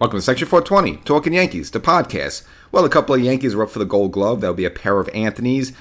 Welcome to Section 420, Talkin Yankees, the podcast. Well, a couple of Yankees are up for the Gold Glove. That'll be a pair of Anthonys,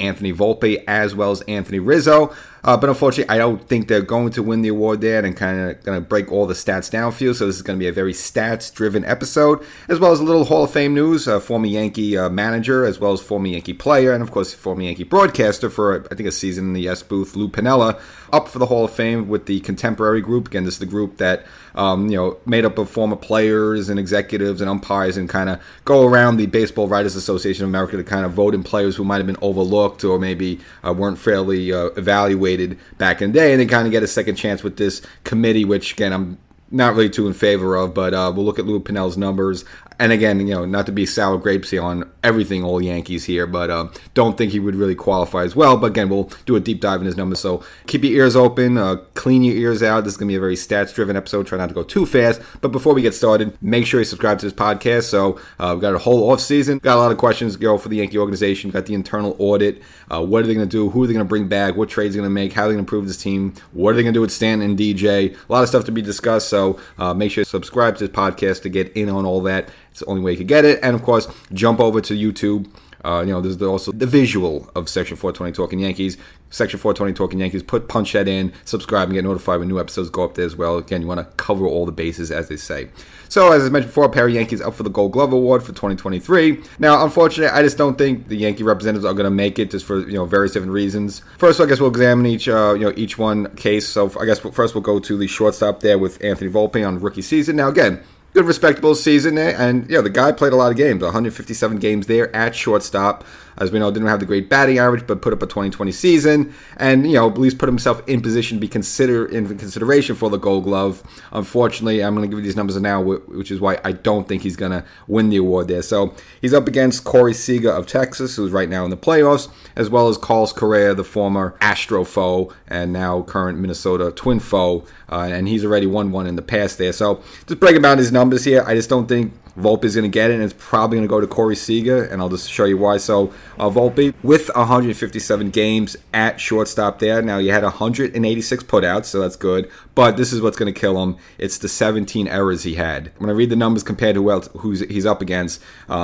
Anthony Volpe as well as Anthony Rizzo. But unfortunately, I don't think they're going to win the award there and kind of going to break all the stats down for you. So this is going to be a very stats-driven episode, as well as a little Hall of Fame news, former Yankee manager, as well as former Yankee player, and of course, former Yankee broadcaster for, I think, a season in the Yes booth, Lou Piniella, up for the Hall of Fame with the contemporary group. Again, this is the group that, made up of former players and executives and umpires and kind of go around the Baseball Writers Association of America to kind of vote in players who might have been overlooked or maybe weren't fairly evaluated back in the day, and they kind of get a second chance with this committee, which, again, I'm not really too in favor of, but we'll look at Lou Piniella's numbers. And again, not to be sour grapes here on everything all Yankees here, but don't think he would really qualify as well. But again, we'll do a deep dive in his numbers. So keep your ears open, clean your ears out. This is going to be a very stats-driven episode. Try not to go too fast. But before we get started, make sure you subscribe to this podcast. So we've got a whole off-season. Got a lot of questions to go for the Yankee organization. We've got the internal audit. What are they going to do? Who are they going to bring back? What trades are they going to make? How are they going to improve this team? What are they going to do with Stanton and DJ? A lot of stuff to be discussed. So make sure you subscribe to this podcast to get in on all that. It's the only way you can get it. And, of course, jump over to YouTube. There's also the visual of Section 420 Talkin Yankees. Section 420 Talkin Yankees. Punch that in, subscribe, and get notified when new episodes go up there as well. Again, you want to cover all the bases, as they say. So, as I mentioned before, a pair of Yankees up for the Gold Glove Award for 2023. Now, unfortunately, I just don't think the Yankee representatives are going to make it, just for various different reasons. First, I guess we'll examine each one case. So, I guess first we'll go to the shortstop there with Anthony Volpe on rookie season. Now, again, good, respectable season there, and the guy played a lot of games, 157 games there at shortstop. As we know, didn't have the great batting average, but put up a 2020 season, and at least put himself in position to be in consideration for the Gold Glove. Unfortunately, I'm going to give you these numbers now, which is why I don't think he's going to win the award there. So he's up against Corey Seager of Texas, who's right now in the playoffs, as well as Carlos Correa, the former Astro foe and now current Minnesota Twin foe, and he's already won one in the past there. So just breaking down his numbers here, I just don't think Volpe is going to get it, and it's probably going to go to Corey Seager, and I'll just show you why. So Volpe, with 157 games at shortstop there. Now, you had 186 putouts, so that's good, but this is what's going to kill him. It's the 17 errors he had. When I read the numbers compared to who he's up against,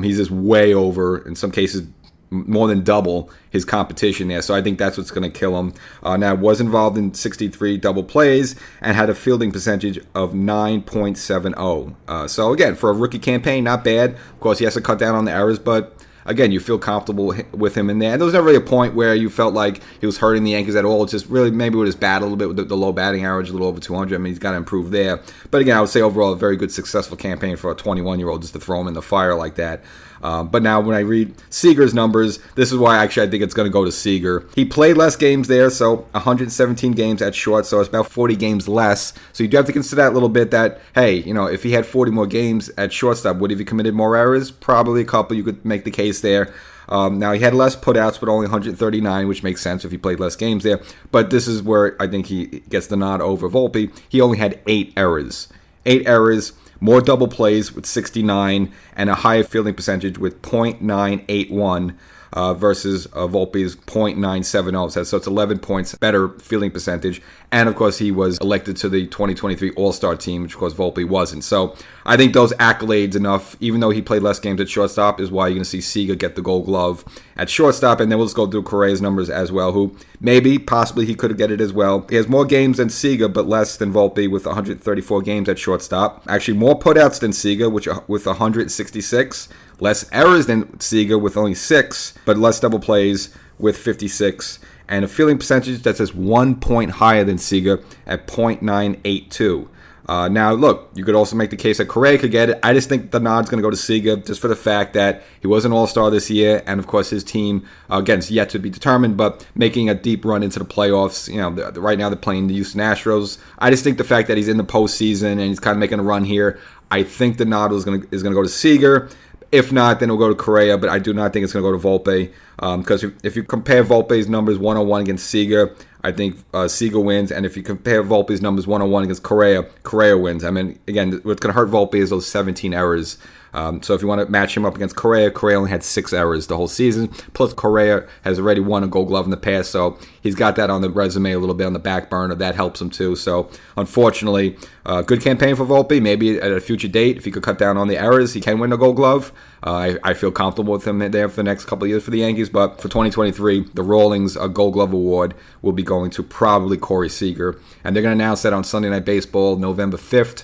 he's just way over, in some cases, more than double his competition there. So I think that's what's going to kill him. Now, was involved in 63 double plays and had a fielding percentage of 9.70. So again, for a rookie campaign, not bad. Of course, he has to cut down on the errors, but again, you feel comfortable with him in there. And there was never really a point where you felt like he was hurting the Yankees at all. It's just really maybe with his bat a little bit, with the low batting average, a little over 200. I mean, he's got to improve there. But again, I would say overall a very good, successful campaign for a 21-year-old just to throw him in the fire like that. But now when I read Seager's numbers, this is why actually I think it's going to go to Seager. He played less games there, so 117 games at short, so it's about 40 games less. So you do have to consider that a little bit that, hey, if he had 40 more games at shortstop, would he have committed more errors? Probably a couple. You could make the case there. Now, he had less putouts, but only 139, which makes sense if he played less games there. But this is where I think he gets the nod over Volpe. He only had 8 errors. 8 errors. More double plays with 69 and a higher fielding percentage with .981 versus Volpe's .970. So it's 11 points better fielding percentage. And, of course, he was elected to the 2023 All-Star team, which, of course, Volpe wasn't. So I think those accolades enough, even though he played less games at shortstop, is why you're going to see Seager get the Gold Glove at shortstop. And then we'll just go through Correa's numbers as well, who possibly he could get it as well. He has more games than Seager, but less than Volpe with 134 games at shortstop. Actually, more putouts than Seager, with 166. Less errors than Seager with only 6, but less double plays with 56. And a fielding percentage that's just 1 point higher than Seager at .982. Now, look, you could also make the case that Correa could get it. I just think the nod's going to go to Seager just for the fact that he was an all-star this year, and, of course, his team, again, is yet to be determined, but making a deep run into the playoffs. Right now they're playing the Houston Astros. I just think the fact that he's in the postseason and he's kind of making a run here, I think the nod is going to go to Seager. If not, then it'll go to Correa, but I do not think it's going to go to Volpe. Because if you compare Volpe's numbers 101 against Seager, I think Seager wins. And if you compare Volpe's numbers 101 against Correa, Correa wins. I mean, again, what's going to hurt Volpe is those 17 errors. So if you want to match him up against Correa only had 6 errors the whole season. Plus, Correa has already won a Gold Glove in the past, so he's got that on the resume a little bit on the back burner. That helps him too. So unfortunately, good campaign for Volpe. Maybe at a future date, if he could cut down on the errors, he can win a Gold Glove. I feel comfortable with him there for the next couple of years for the Yankees. But for 2023, the Rawlings Gold Glove Award will be going to probably Corey Seager. And they're going to announce that on Sunday Night Baseball, November 5th,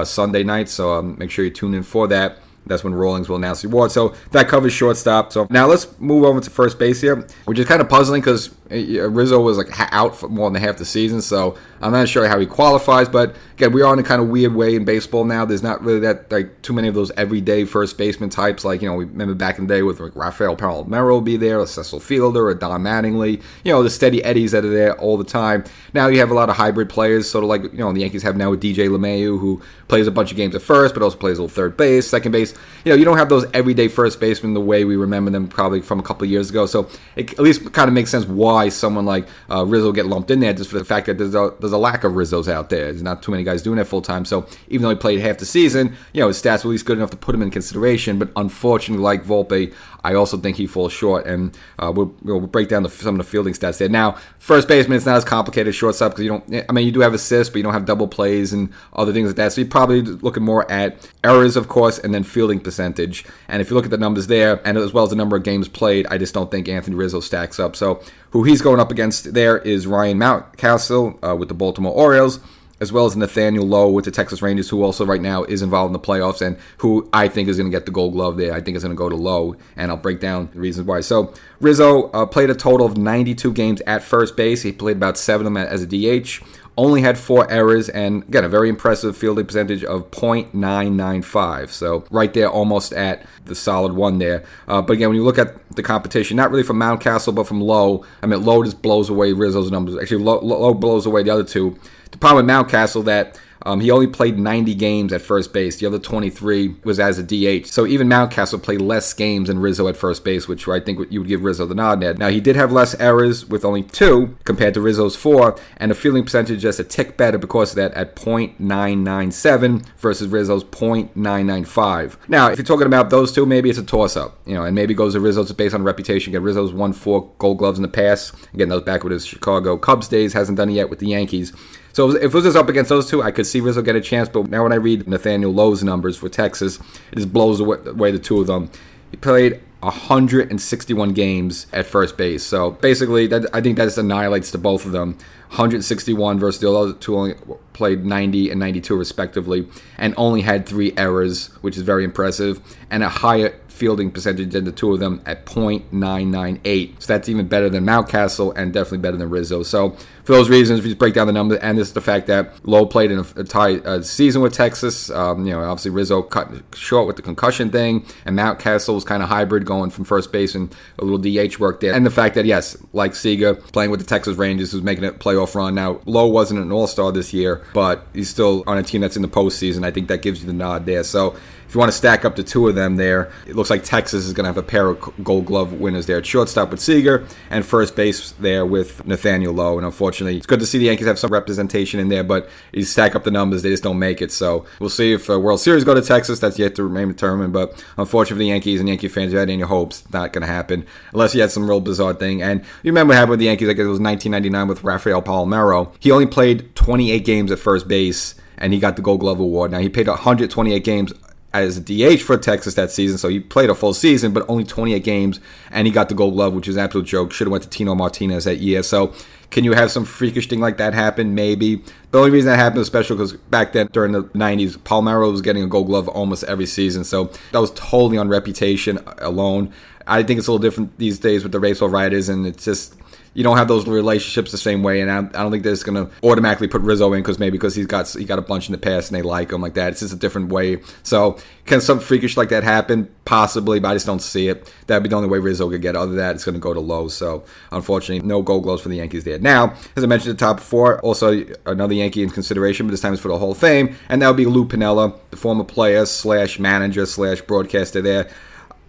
Sunday night. So make sure you tune in for that. That's when Rawlings will announce the award. So that covers shortstop. So now let's move over to first base here, which is kind of puzzling because Rizzo was like out for more than half the season. So I'm not sure how he qualifies. But again, we are in a kind of weird way in baseball now. There's not really that like too many of those everyday first baseman types. Like, we remember back in the day with like Rafael Palmeiro be there, a Cecil Fielder, a Don Mattingly, the steady Eddies that are there all the time. Now you have a lot of hybrid players, sort of like, the Yankees have now with DJ LeMahieu, who plays a bunch of games at first, but also plays a little third base, second base. You don't have those everyday first basemen the way we remember them probably from a couple of years ago. So it at least kind of makes sense why someone like Rizzo get lumped in there, just for the fact that there's a lack of Rizzos out there. There's not too many guys doing that full time. So even though he played half the season, his stats were at least good enough to put him in consideration. But unfortunately, like Volpe, I also think he falls short. And we'll break down some of the fielding stats there. Now, first baseman, it's not as complicated as shortstop because you do have assists, but you don't have double plays and other things like that. So you're probably looking more at errors, of course, and then fielding percentage. And if you look at the numbers there, and as well as the number of games played, I just don't think Anthony Rizzo stacks up. So who he's going up against there is Ryan Mountcastle with the Baltimore Orioles, as well as Nathaniel Lowe with the Texas Rangers, who also right now is involved in the playoffs and who I think is going to get the Gold Glove there. I think it's going to go to Lowe, and I'll break down the reasons why. So Rizzo played a total of 92 games at first base. He played about 7 of them as a DH. Only had 4 errors, and again, a very impressive fielding percentage of .995. So right there, almost at the solid one there. But again, when you look at the competition, not really from Mountcastle, but from Lowe, Lowe just blows away Rizzo's numbers. Actually, Lowe blows away the other two. The problem with Mountcastle that he only played 90 games at first base. The other 23 was as a DH. So even Mountcastle played less games than Rizzo at first base, which I think you would give Rizzo the nod at. Now, he did have less errors with only 2 compared to Rizzo's 4, and the fielding percentage just a tick better because of that at .997 versus Rizzo's .995. Now, if you're talking about those two, maybe it's a toss-up, and maybe goes to Rizzo's based on reputation. Again, Rizzo's won 4 Gold Gloves in the past. Again, that was back with his Chicago Cubs days. Hasn't done it yet with the Yankees. So if it was just up against those two, I could see Rizzo get a chance. But now when I read Nathaniel Lowe's numbers for Texas, it just blows away the two of them. He played 161 games at first base. So basically, I think that just annihilates the both of them. 161 versus the other two only played 90 and 92 respectively, and only had 3 errors, which is very impressive, and a higher fielding percentage than the two of them at .998. So that's even better than Mountcastle and definitely better than Rizzo. So for those reasons, if you just break down the numbers, and this is the fact that Lowe played in a tie season with Texas. Obviously Rizzo cut short with the concussion thing, and Mountcastle was kind of hybrid going from first base and a little DH work there. And the fact that, yes, like Seager, playing with the Texas Rangers, who's making a playoff run. Now, Lowe wasn't an all-star this year, but he's still on a team that's in the postseason. I think that gives you the nod there. So if you want to stack up the two of them there, it looks like Texas is going to have a pair of Gold Glove winners there at shortstop with Seager and first base there with Nathaniel Lowe. And unfortunately, it's good to see the Yankees have some representation in there, but you stack up the numbers, they just don't make it. So we'll see if World Series go to Texas. That's yet to remain determined. But unfortunately for the Yankees and Yankee fans who had any hopes, it's not going to happen unless you had some real bizarre thing. And you remember what happened with the Yankees, I guess it was 1999 with Rafael Palmeiro. He only played 28 games at first base, and he got the Gold Glove award. Now, he played 128 games as a DH for Texas that season, so he played a full season, but only 28 games, and he got the Gold Glove, which is an absolute joke. Should have went to Tino Martinez that year. So can you have some freakish thing like that happen? Maybe. The only reason that happened was special because back then, during the 90s, Palmeiro was getting a Gold Glove almost every season, so that was totally on reputation alone. I think it's a little different these days with the baseball writers, and it's just, you don't have those relationships the same way, and I don't think they're just going to automatically put Rizzo in because he got a bunch in the past and they like him like that. It's just a different way. So can some freakish like that happen? Possibly, but I just don't see it. That'd be the only way Rizzo could get it. Other than that, it's going to go to Lowe. So unfortunately, no Gold Gloves for the Yankees there. Now, as I mentioned at the top before, also another Yankee in consideration, but this time it's for the Hall of Fame, and that would be Lou Piniella, the former player / manager / broadcaster there.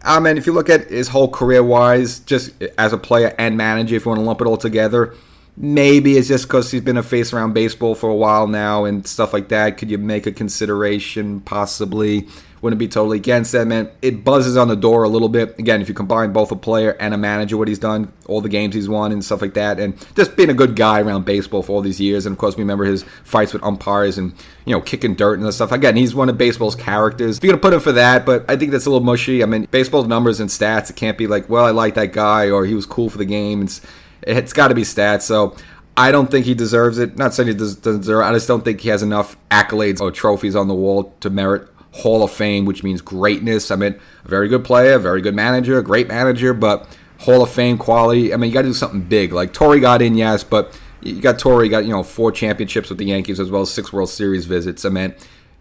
If you look at his whole career-wise, just as a player and manager, if you want to lump it all together, Maybe it's just because he's been a face around baseball for a while now and stuff like that. Could you make a consideration? Possibly. Wouldn't be totally against that, man. It buzzes on the door a little bit. Again, if you combine both a player and a manager, what he's done, all the games he's won and stuff like that, and just being a good guy around baseball for all these years. And of course, we remember his fights with umpires and, kicking dirt and stuff. Again, he's one of baseball's characters. If you're going to put him for that, but I think that's a little mushy. I mean, baseball's numbers and stats, it can't be like, well, I like that guy or he was cool for the game. It's got to be stats. So I don't think he deserves it. Not saying he doesn't deserve it. I just don't think he has enough accolades or trophies on the wall to merit Hall of Fame, which means greatness. I mean, a very good player, very good manager, a great manager, but Hall of Fame quality. I mean, you got to do something big. Like Torre got in, yes, but you got Torre, you got 4 championships with the Yankees as well as 6 World Series visits. I mean,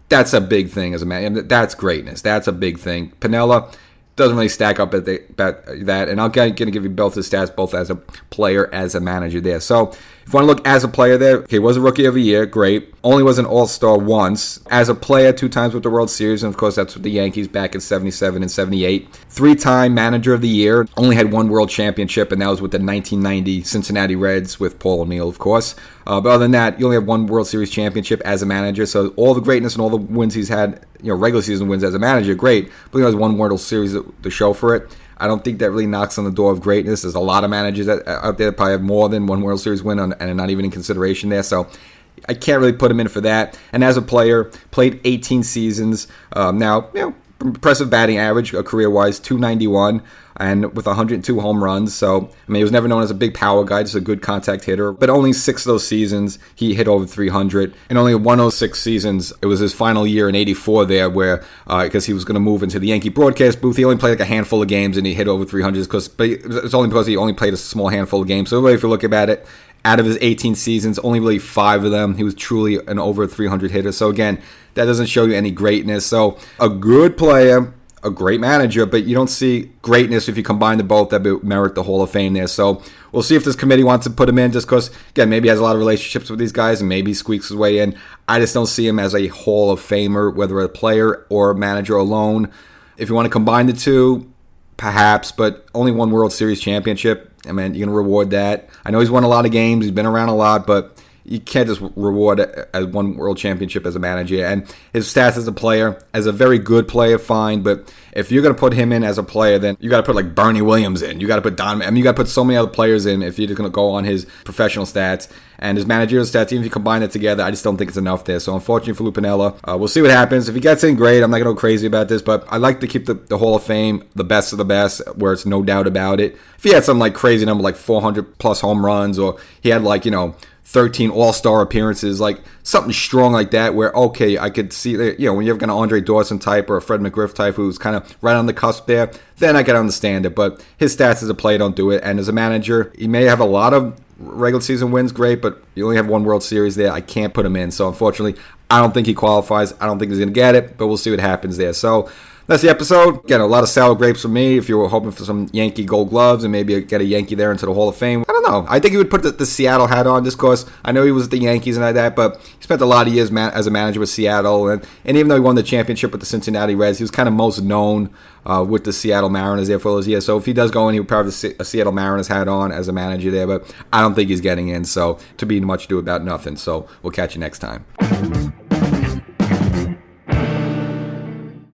that's a big thing as a man. That's greatness. That's a big thing. Piniella doesn't really stack up at that, and I'm going to give you both his stats, both as a player, as a manager there. So if you want to look as a player there, okay, was a Rookie of the Year, great. Only was an All-Star once. As a player, 2 times with the World Series, and of course that's with the Yankees back in 77 and 78. 3-time Manager of the Year, only had 1 World Championship, and that was with the 1990 Cincinnati Reds with Paul O'Neill, of course. But other than that, you only have 1 World Series championship as a manager, so all the greatness and all the wins he's had, regular season wins as a manager, great, but he has 1 World Series to show for it. I don't think that really knocks on the door of greatness. There's a lot of managers out there that probably have more than 1 World Series win and are not even in consideration there, so I can't really put him in for that. And as a player, played 18 seasons. Now, impressive batting average, career-wise, .291, and with 102 home runs. So, I mean, he was never known as a big power guy, just a good contact hitter. But only 6 of those seasons, he hit over 300. And only 106 seasons, it was his final year in 84 there, where, because he was going to move into the Yankee broadcast booth, he only played like a handful of games and he hit over 300, but it's only because he only played a small handful of games. So, really, if you look at it, out of his 18 seasons, only really 5 of them, he was truly an over 300 hitter. So, again, that doesn't show you any greatness. So, a good player, a great manager, but you don't see greatness if you combine the both that merit the Hall of Fame there. So we'll see if this committee wants to put him in just because, again, maybe he has a lot of relationships with these guys and maybe squeaks his way in. I just don't see him as a Hall of Famer, whether a player or a manager alone. If you want to combine the two, perhaps, but only 1 World Series championship. I mean, you're going to reward that. I know he's won a lot of games. He's been around a lot, but you can't just reward as 1 World Championship as a manager. And his stats as a player, as a very good player, fine. But if you're going to put him in as a player, then you got to put like Bernie Williams in. You got to put Don. I mean, you got to put so many other players in if you're just going to go on his professional stats and his managerial stats. Even if you combine it together, I just don't think it's enough there. So unfortunately for Lou Piniella, we'll see what happens. If he gets in, great. I'm not going to go crazy about this, but I like to keep the Hall of Fame the best of the best, where it's no doubt about it. If he had some like crazy number like 400 plus home runs, or he had like 13 all-star appearances, like something strong like that, where, okay, I could see that, when you've got an Andre Dawson type or a Fred McGriff type who's kind of right on the cusp there, then I can understand it. But his stats as a player don't do it. And as a manager, he may have a lot of regular season wins, great, but you only have 1 World Series there. I can't put him in. So unfortunately, I don't think he qualifies. I don't think he's going to get it, but we'll see what happens there. So that's the episode. Again, a lot of sour grapes for me. If you were hoping for some Yankee gold gloves and maybe get a Yankee there into the Hall of Fame, I don't know. I think he would put the Seattle hat on just because I know he was at the Yankees and like that, but he spent a lot of years as a manager with Seattle. And even though he won the championship with the Cincinnati Reds, he was kind of most known with the Seattle Mariners there for those years. So if he does go in, he would probably have a Seattle Mariners hat on as a manager there, but I don't think he's getting in. So to be much ado about nothing. So we'll catch you next time.